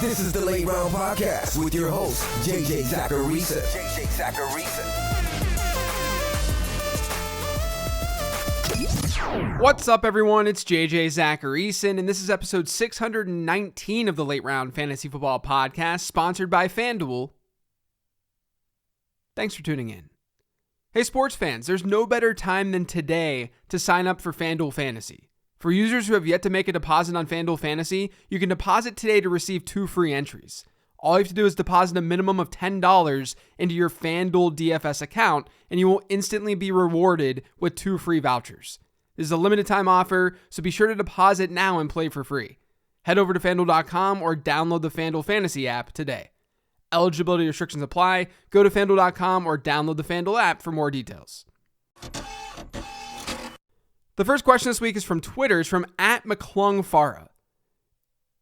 This is the Late Round Podcast with your host, JJ Zacharisa. What's up, everyone? It's JJ Zacharisa, and this is episode 619 of the Late Round Fantasy Football Podcast, sponsored by FanDuel. Thanks for tuning in. Hey, sports fans, there's no better time than today to sign up for FanDuel Fantasy. For users who have yet to make a deposit on FanDuel Fantasy, you can deposit today to receive 2 free entries. All you have to do is deposit a minimum of $10 into your FanDuel DFS account, and you will instantly be rewarded with 2 free vouchers. This is a limited time offer, so be sure to deposit now and play for free. Head over to FanDuel.com or download the FanDuel Fantasy app today. Eligibility restrictions apply. Go to FanDuel.com or download the FanDuel app for more details. The first question this week is from Twitter. It's from @McClungFara.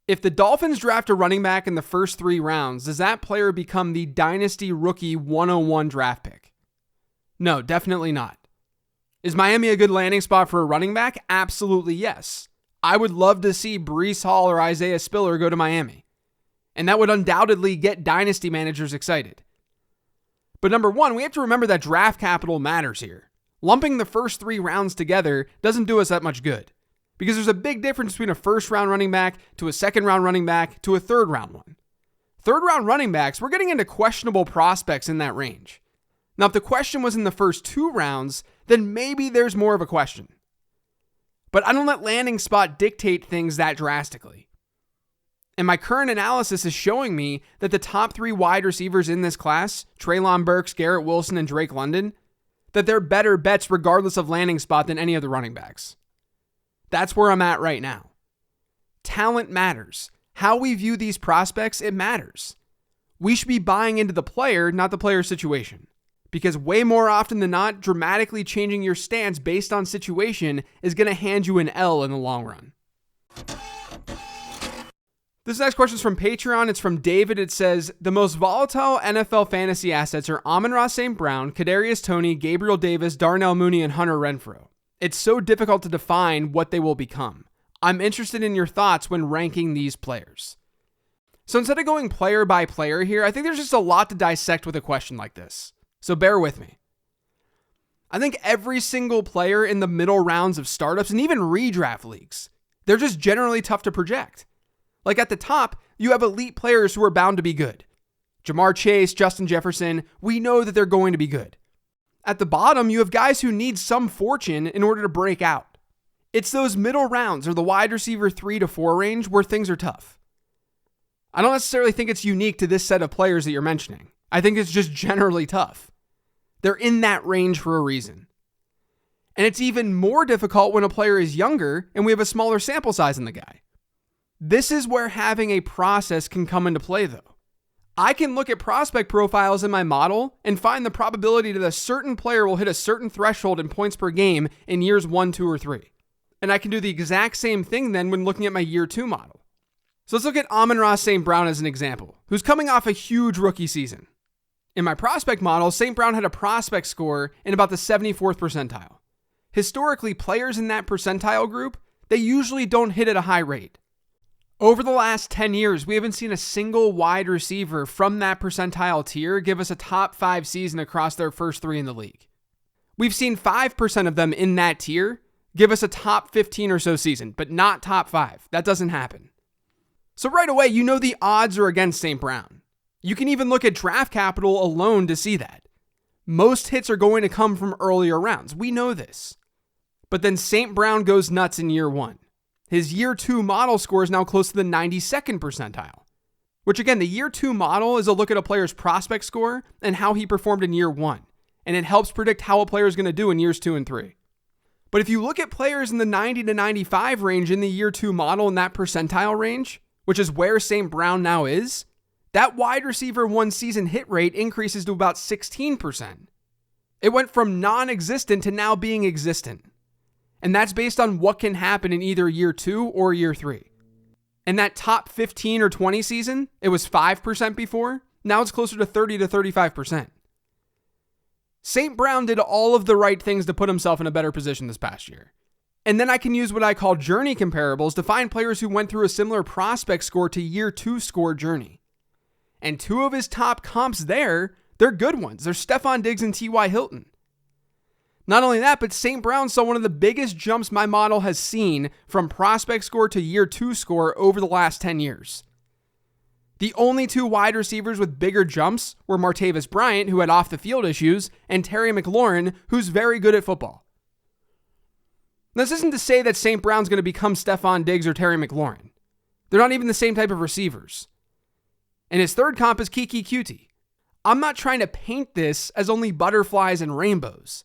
If the Dolphins draft a running back in the first 3 rounds, does that player become the Dynasty Rookie 101 draft pick? No, definitely not. Is Miami a good landing spot for a running back? Absolutely yes. I would love to see Breece Hall or Isaiah Spiller go to Miami. And that would undoubtedly get dynasty managers excited. But number one, we have to remember that draft capital matters here. Lumping the first 3 rounds together doesn't do us that much good. Because there's a big difference between a first-round running back to a second-round running back to a third-round one. Third-round running backs, we're getting into questionable prospects in that range. Now, if the question was in the first 2 rounds, then maybe there's more of a question. But I don't let landing spot dictate things that drastically. And my current analysis is showing me that the top 3 wide receivers in this class, Treylon Burks, Garrett Wilson, and Drake London, that they're better bets regardless of landing spot than any of the running backs. That's where I'm at right now. Talent matters. How we view these prospects, it matters. We should be buying into the player, not the player's situation. Because way more often than not, dramatically changing your stance based on situation is going to hand you an L in the long run. This next question is from Patreon. It's from David. It says, the most volatile NFL fantasy assets are Amon-Ra St. Brown, Kadarius Toney, Gabriel Davis, Darnell Mooney, and Hunter Renfrow. It's so difficult to define what they will become. I'm interested in your thoughts when ranking these players. So instead of going player by player here, I think there's just a lot to dissect with a question like this. So bear with me. I think every single player in the middle rounds of startups and even redraft leagues, they're just generally tough to project. Like at the top, you have elite players who are bound to be good. Jamar Chase, Justin Jefferson, we know that they're going to be good. At the bottom, you have guys who need some fortune in order to break out. It's those middle rounds or the wide receiver 3 to 4 range where things are tough. I don't necessarily think it's unique to this set of players that you're mentioning. I think it's just generally tough. They're in that range for a reason. And it's even more difficult when a player is younger and we have a smaller sample size in the guy. This is where having a process can come into play, though. I can look at prospect profiles in my model and find the probability that a certain player will hit a certain threshold in points per game in years 1, 2, or 3. And I can do the exact same thing then when looking at my year 2 model. So let's look at Amon-Ra St. Brown as an example, who's coming off a huge rookie season. In my prospect model, St. Brown had a prospect score in about the 74th percentile. Historically, players in that percentile group, they usually don't hit at a high rate. Over the last 10 years, we haven't seen a single wide receiver from that percentile tier give us a top 5 season across their first 3 in the league. We've seen 5% of them in that tier give us a top 15 or so season, but not top 5. That doesn't happen. So right away, you know the odds are against St. Brown. You can even look at draft capital alone to see that. Most hits are going to come from earlier rounds. We know this. But then St. Brown goes nuts in year 1. His year 2 model score is now close to the 92nd percentile. Which again, the year 2 model is a look at a player's prospect score and how he performed in year 1. And it helps predict how a player is going to do in years 2 and 3. But if you look at players in the 90 to 95 range in the year 2 model in that percentile range, which is where St. Brown now is, that wide receiver 1 season hit rate increases to about 16%. It went from non-existent to now being existent. And that's based on what can happen in either year 2 or year 3. In that top 15 or 20 season, it was 5% before. Now it's closer to 30 to 35%. St. Brown did all of the right things to put himself in a better position this past year. And then I can use what I call journey comparables to find players who went through a similar prospect score to year 2 score journey. And 2 of his top comps there, they're good ones. They're Stephon Diggs and T.Y. Hilton. Not only that, but St. Brown saw one of the biggest jumps my model has seen from prospect score to year 2 score over the last 10 years. The only 2 wide receivers with bigger jumps were Martavis Bryant, who had off the field issues, and Terry McLaurin, who's very good at football. This isn't to say that St. Brown's going to become Stephon Diggs or Terry McLaurin. They're not even the same type of receivers. And his third comp is Kiki Cutie. I'm not trying to paint this as only butterflies and rainbows.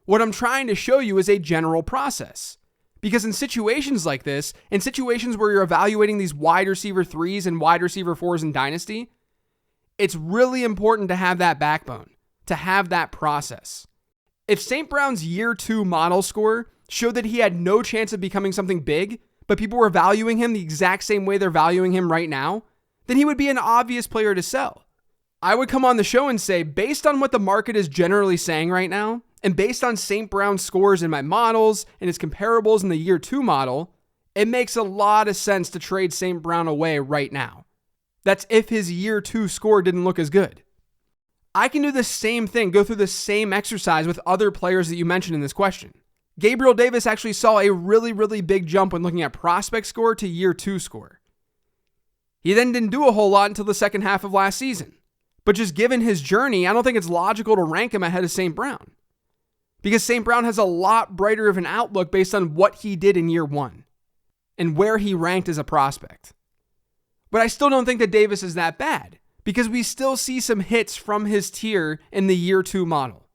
What I'm trying to show you is a general process. Because in situations like this, in situations where you're evaluating these wide receiver 3s and wide receiver 4s in Dynasty, it's really important to have that backbone, to have that process. If St. Brown's year 2 model score showed that he had no chance of becoming something big, but people were valuing him the exact same way they're valuing him right now, then he would be an obvious player to sell. I would come on the show and say, based on what the market is generally saying right now, and based on St. Brown's scores in my models and his comparables in the year 2 model, it makes a lot of sense to trade St. Brown away right now. That's if his year 2 score didn't look as good. I can do the same thing, go through the same exercise with other players that you mentioned in this question. Gabriel Davis actually saw a really, really big jump when looking at prospect score to year 2 score. He then didn't do a whole lot until the second half of last season. But just given his journey, I don't think it's logical to rank him ahead of St. Brown. Because St. Brown has a lot brighter of an outlook based on what he did in year 1 and where he ranked as a prospect. But I still don't think that Davis is that bad because we still see some hits from his tier in the year 2 model.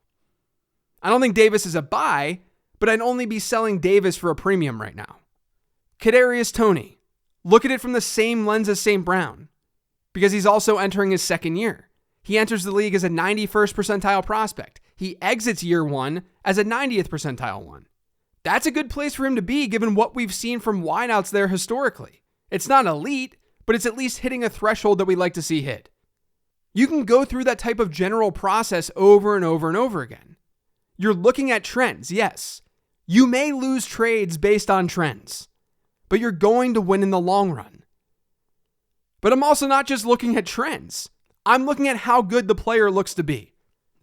I don't think Davis is a buy, but I'd only be selling Davis for a premium right now. Kadarius Toney. Look at it from the same lens as St. Brown because he's also entering his second year. He enters the league as a 91st percentile prospect. He exits year 1 as a 90th percentile one. That's a good place for him to be given what we've seen from wideouts there historically. It's not elite, but it's at least hitting a threshold that we like to see hit. You can go through that type of general process over and over and over again. You're looking at trends, yes. You may lose trades based on trends, but you're going to win in the long run. But I'm also not just looking at trends. I'm looking at how good the player looks to be.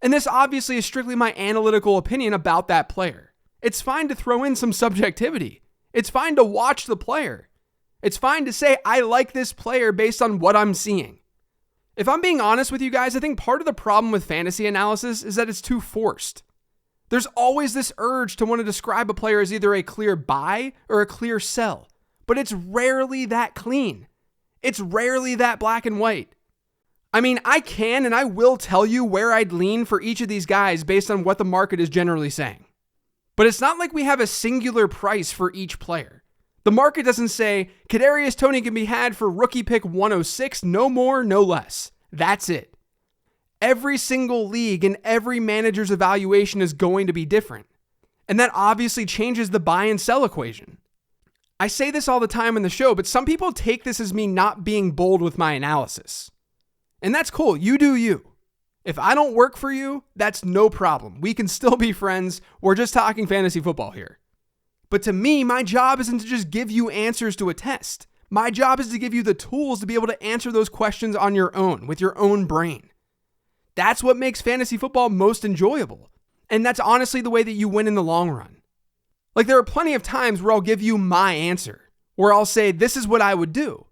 And this obviously is strictly my analytical opinion about that player. It's fine to throw in some subjectivity. It's fine to watch the player. It's fine to say, I like this player based on what I'm seeing. If I'm being honest with you guys, I think part of the problem with fantasy analysis is that it's too forced. There's always this urge to want to describe a player as either a clear buy or a clear sell, but it's rarely that clean. It's rarely that black and white. I mean, I can and I will tell you where I'd lean for each of these guys based on what the market is generally saying. But it's not like we have a singular price for each player. The market doesn't say, Kadarius Toney can be had for rookie pick 106, no more, no less. That's it. Every single league and every manager's evaluation is going to be different. And that obviously changes the buy and sell equation. I say this all the time in the show, but some people take this as me not being bold with my analysis. And that's cool. You do you. If I don't work for you, that's no problem. We can still be friends. We're just talking fantasy football here. But to me, my job isn't to just give you answers to a test. My job is to give you the tools to be able to answer those questions on your own, with your own brain. That's what makes fantasy football most enjoyable. And that's honestly the way that you win in the long run. Like, there are plenty of times where I'll give you my answer, where I'll say, this is what I would do.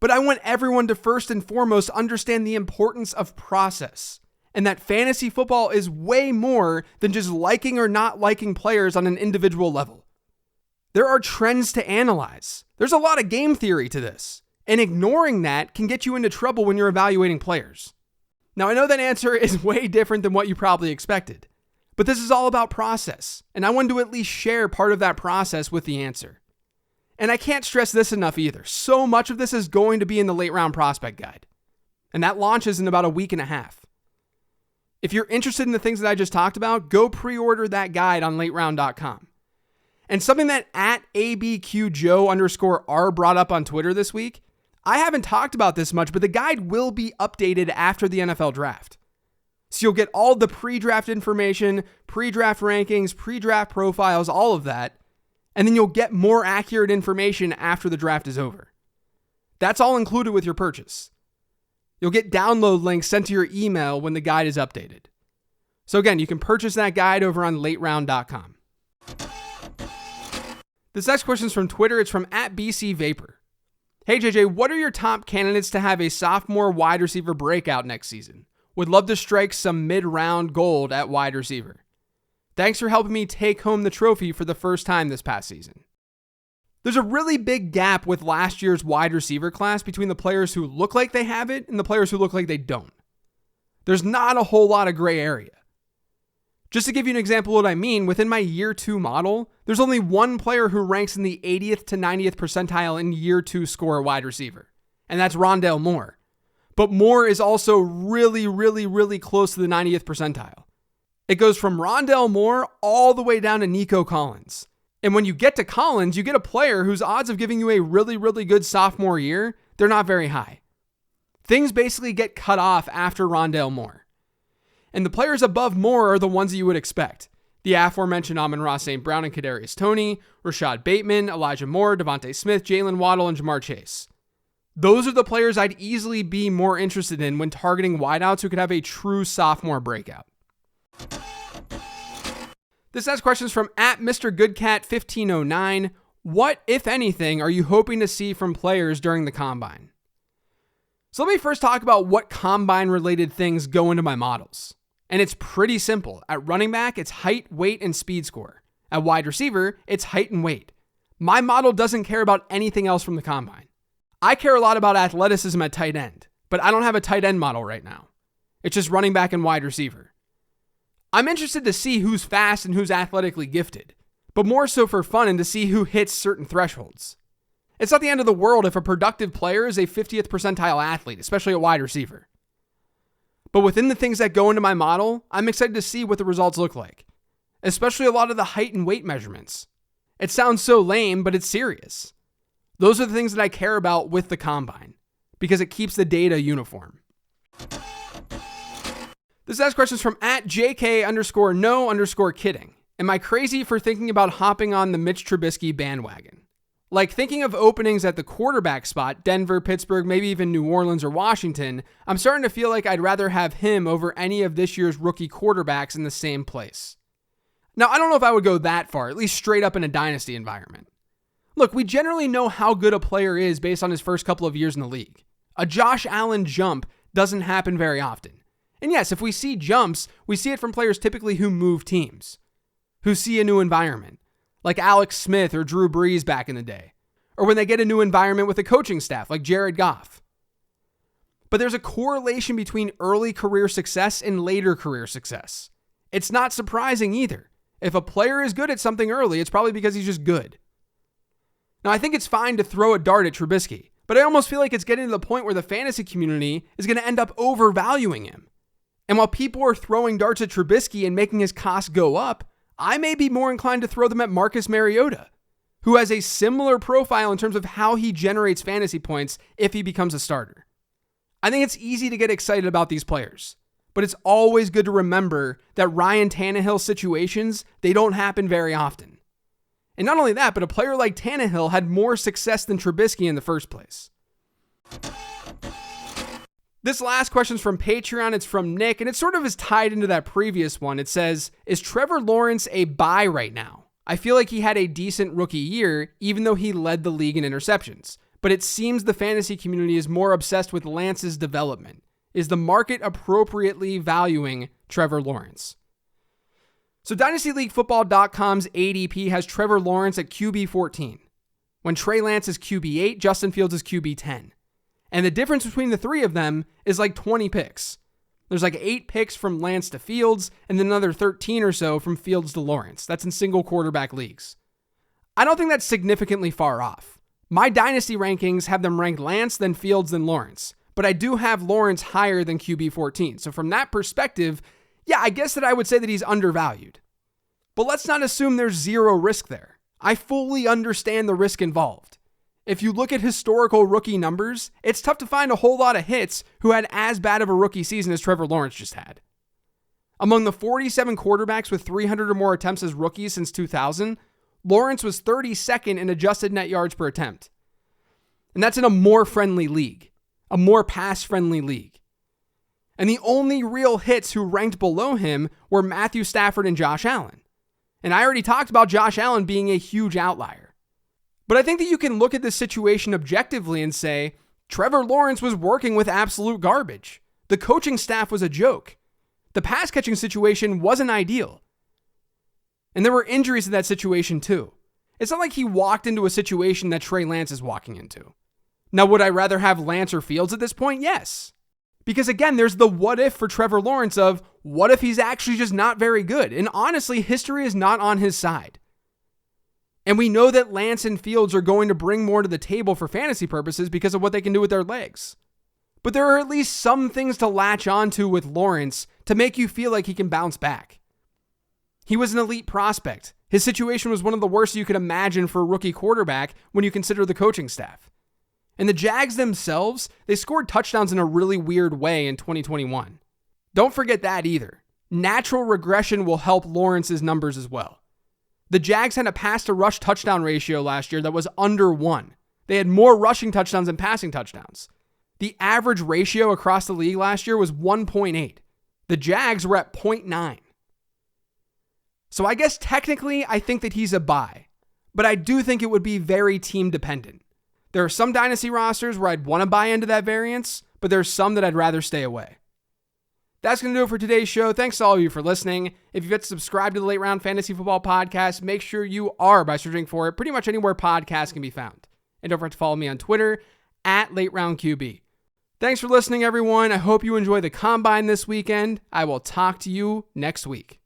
But I want everyone to first and foremost understand the importance of process and that fantasy football is way more than just liking or not liking players on an individual level. There are trends to analyze. There's a lot of game theory to this, and ignoring that can get you into trouble when you're evaluating players. Now, I know that answer is way different than what you probably expected, but this is all about process, and I wanted to at least share part of that process with the answer. And I can't stress this enough either. So much of this is going to be in the late round prospect guide. And that launches in about a week and a half. If you're interested in the things that I just talked about, go pre-order that guide on lateround.com. And something that @ABQJoe_R brought up on Twitter this week, I haven't talked about this much, but the guide will be updated after the NFL draft. So you'll get all the pre-draft information, pre-draft rankings, pre-draft profiles, all of that. And then you'll get more accurate information after the draft is over. That's all included with your purchase. You'll get download links sent to your email when the guide is updated. So again, you can purchase that guide over on lateround.com. This next question is from Twitter. It's from @BCVapor. Hey JJ, what are your top candidates to have a sophomore wide receiver breakout next season? Would love to strike some mid-round gold at wide receiver. Thanks for helping me take home the trophy for the first time this past season. There's a really big gap with last year's wide receiver class between the players who look like they have it and the players who look like they don't. There's not a whole lot of gray area. Just to give you an example of what I mean, within my year 2 model, there's only one player who ranks in the 80th to 90th percentile in year 2 score wide receiver, and that's Rondale Moore. But Moore is also really, really, really close to the 90th percentile. It goes from Rondale Moore all the way down to Nico Collins. And when you get to Collins, you get a player whose odds of giving you a really, really good sophomore year, they're not very high. Things basically get cut off after Rondale Moore. And the players above Moore are the ones that you would expect. The aforementioned Amon-Ra St. Brown and Kadarius Toney, Rashad Bateman, Elijah Moore, Devontae Smith, Jalen Waddle, and Jamar Chase. Those are the players I'd easily be more interested in when targeting wideouts who could have a true sophomore breakout. This next question is from @MrGoodCat1509. What, if anything, are you hoping to see from players during the combine? So let me first talk about what combine-related things go into my models. And it's pretty simple. At running back, it's height, weight, and speed score. At wide receiver, it's height and weight. My model doesn't care about anything else from the combine. I care a lot about athleticism at tight end, but I don't have a tight end model right now. It's just running back and wide receiver. I'm interested to see who's fast and who's athletically gifted, but more so for fun and to see who hits certain thresholds. It's not the end of the world if a productive player is a 50th percentile athlete, especially a wide receiver. But within the things that go into my model, I'm excited to see what the results look like, especially a lot of the height and weight measurements. It sounds so lame, but it's serious. Those are the things that I care about with the combine because it keeps the data uniform. This next question is from @JK_no_kidding. Am I crazy for thinking about hopping on the Mitch Trubisky bandwagon? Like thinking of openings at the quarterback spot, Denver, Pittsburgh, maybe even New Orleans or Washington, I'm starting to feel like I'd rather have him over any of this year's rookie quarterbacks in the same place. Now, I don't know if I would go that far, at least straight up in a dynasty environment. Look, we generally know how good a player is based on his first couple of years in the league. A Josh Allen jump doesn't happen very often. And yes, if we see jumps, we see it from players typically who move teams, who see a new environment, like Alex Smith or Drew Brees back in the day, or when they get a new environment with a coaching staff like Jared Goff. But there's a correlation between early career success and later career success. It's not surprising either. If a player is good at something early, it's probably because he's just good. Now, I think it's fine to throw a dart at Trubisky, but I almost feel like it's getting to the point where the fantasy community is going to end up overvaluing him. And while people are throwing darts at Trubisky and making his cost go up, I may be more inclined to throw them at Marcus Mariota, who has a similar profile in terms of how he generates fantasy points if he becomes a starter. I think it's easy to get excited about these players, but it's always good to remember that Ryan Tannehill situations, they don't happen very often. And not only that, but a player like Tannehill had more success than Trubisky in the first place. This last question is from Patreon. It's from Nick, and it sort of is tied into that previous one. It says, is Trevor Lawrence a buy right now? I feel like he had a decent rookie year, even though he led the league in interceptions. But it seems the fantasy community is more obsessed with Lance's development. Is the market appropriately valuing Trevor Lawrence? So DynastyLeagueFootball.com's ADP has Trevor Lawrence at QB 14, when Trey Lance is QB 8, Justin Fields is QB 10. And the difference between the three of them is like 20 picks. There's like 8 picks from Lance to Fields, and then another 13 or so from Fields to Lawrence. That's in single quarterback leagues. I don't think that's significantly far off. My dynasty rankings have them ranked Lance, then Fields, then Lawrence. But I do have Lawrence higher than QB 14. So from that perspective, yeah, I guess that I would say that he's undervalued. But let's not assume there's zero risk there. I fully understand the risk involved. If you look at historical rookie numbers, it's tough to find a whole lot of hits who had as bad of a rookie season as Trevor Lawrence just had. Among the 47 quarterbacks with 300 or more attempts as rookies since 2000, Lawrence was 32nd in adjusted net yards per attempt. And that's in a more friendly league, a more pass-friendly league. And the only real hits who ranked below him were Matthew Stafford and Josh Allen. And I already talked about Josh Allen being a huge outlier. But I think that you can look at this situation objectively and say, Trevor Lawrence was working with absolute garbage. The coaching staff was a joke. The pass catching situation wasn't ideal. And there were injuries in that situation too. It's not like he walked into a situation that Trey Lance is walking into. Now, would I rather have Lance or Fields at this point? Yes. Because again, there's the what if for Trevor Lawrence of what if he's actually just not very good? And honestly, history is not on his side. And we know that Lance and Fields are going to bring more to the table for fantasy purposes because of what they can do with their legs. But there are at least some things to latch onto with Lawrence to make you feel like he can bounce back. He was an elite prospect. His situation was one of the worst you could imagine for a rookie quarterback when you consider the coaching staff. And the Jags themselves, they scored touchdowns in a really weird way in 2021. Don't forget that either. Natural regression will help Lawrence's numbers as well. The Jags had a pass-to-rush touchdown ratio last year that was under 1. They had more rushing touchdowns than passing touchdowns. The average ratio across the league last year was 1.8. The Jags were at 0.9. So I guess technically I think that he's a buy, but I do think it would be very team dependent. There are some dynasty rosters where I'd want to buy into that variance, but there's some that I'd rather stay away. That's going to do it for today's show. Thanks to all of you for listening. If you've yet to subscribe to the Late Round Fantasy Football Podcast, make sure you are by searching for it pretty much anywhere podcasts can be found. And don't forget to follow me on Twitter @LateRoundQB. Thanks for listening, everyone. I hope you enjoy the Combine this weekend. I will talk to you next week.